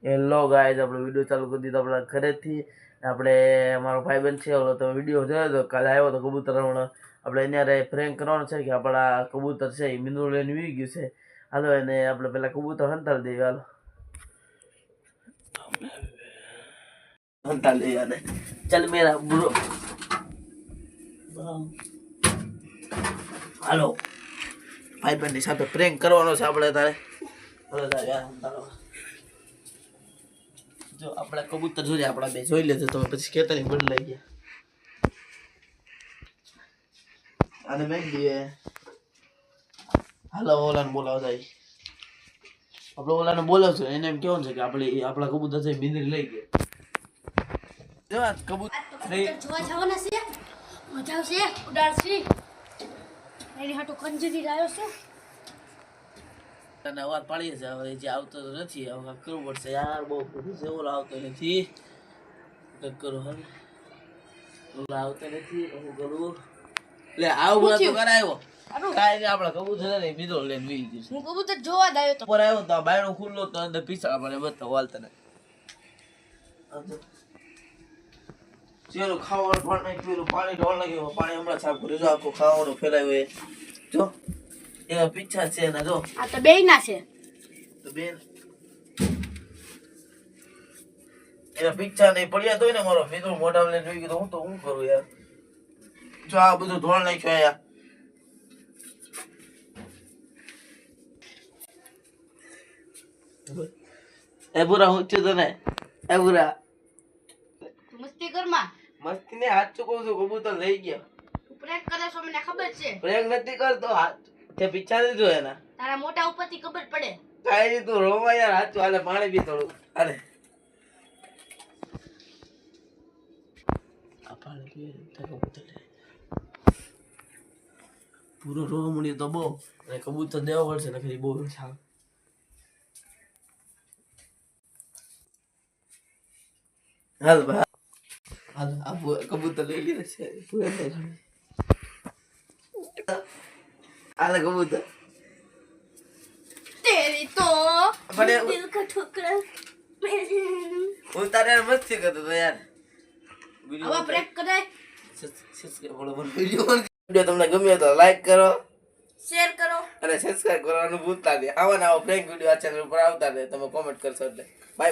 Hello guys, આપણે video ચાલુ કરી દીધો આપણા ઘરેથી. આપણે અમારો ભાઈબંધ છે ઓલો તો વિડીયો જોયો તો કાલે આવ્યો તો કબૂતર હમણાં આપણે એને પ્રેન્ક કરવાનો છે કે આપણા કબૂતર છે એ મીંદડું લઈને વી ગયું છે. હાલો એને આપણે પેલા કબૂતર હંતાડી દઈએ. હાલો હંતાડી દઈએ આને. ચાલ મેરા બ્રો, હાલો ભાઈબંધની સાથે પ્રેન્ક કરવાનો છે આપણે તારે. હાલો તારે હંતાડો. જો આપણા કબૂતર જોઈએ, આપણા બે જોઈ લેજો તમે, પછી ખેતરની બદલાઈ ગયા. આને મેં દઈએ. હાલો ઓલાને બોલાવો જાય. આપણે ઓલાને બોલાવશું, એને એમ કેવું છે કે આપણા કબૂતર છે બિંદરી લઈ ગયા. જો આ કબૂતર જોવા જવાના છે, મજા આવશે, ઉડાડશે. એની હાટુ કંજરી લાવ્યો છું. અને અવાજ પાડીએ છે, હવે જે આવતો તો નથી, હવે કરવું પડશે યાર, બહુ બધું છે. ઓલો આવતો નથી, કરું હવે ઓલો આવતો નથી, હું કરું. એટલે આવું તો કરાયો કાંઈ નહીં, આપણા કબૂતર ને મિત્રો લઈને વી ગયું છે. હું કબૂતર જોવા જ આવ્યો તો. ઉપર આવ્યો તો બાયણું ખુલ્લો તો અંદર પીસાડા પડે બધા વાલતા ને. ચેલું ખાવાનું પણ નહીં પીલું, પાણી ઢોળ નાખ્યું, પાણી હમણાં સાફ કર્યું. જો આખું ખાવાનું ફેલાયું એ જો એવા પીછા છે એના. જો આ તો બેયના છે. તો બેન એના પીછા નહીં પડ્યા તો ને મારો મિત્રો મોઢા લઈને જોઈ ગયો, હું તો હું કરું યાર. જો આ બધું ઢોળ નાખ્યું યાર. એ બુરા હું છું તને, એ બુરા તું મસ્તી કરમાં. મસ્તી ને હાથ ચૂકવું છું, કબૂતર લઈ ગયો. તું પ્રેન્ક કરે છો મને ખબર છે. પ્રેંગ નથી કરતો, હાથ તે પીછા દીધો એના. તારા મોટા ઉપરથી ખબર પડે. કાઈ નહીં, તું રોવા યાર. હાચું હાલે, પાણી પી થોડું. હાલે આ પાણી પીએ તો કબૂતર પૂરો રોવા મળ્યો તો બહુ, અને કબૂતર દેવા પડશે ને ફરી બહુ સારું. હાલ ભાઈ, હાલ આ કબૂતર લઈ લીધે છે. હાલે કબૂતર તેરી તો પણ દિલ કા ઠોકરા. હું તારે મસ્તી કરતો તો યાર. હવે પ્રેન્ક કરાય. વિડીયો તમને ગમ્યો તો લાઈક કરો, શેર કરો અને સબસ્ક્રાઇબ કરવાનું ભૂલતા નહીં. આવા નવા પ્રેન્ક વિડીયો આ ચેનલ પર આવતા રહે, તમે કોમેન્ટ કરશો એટલે. બાય.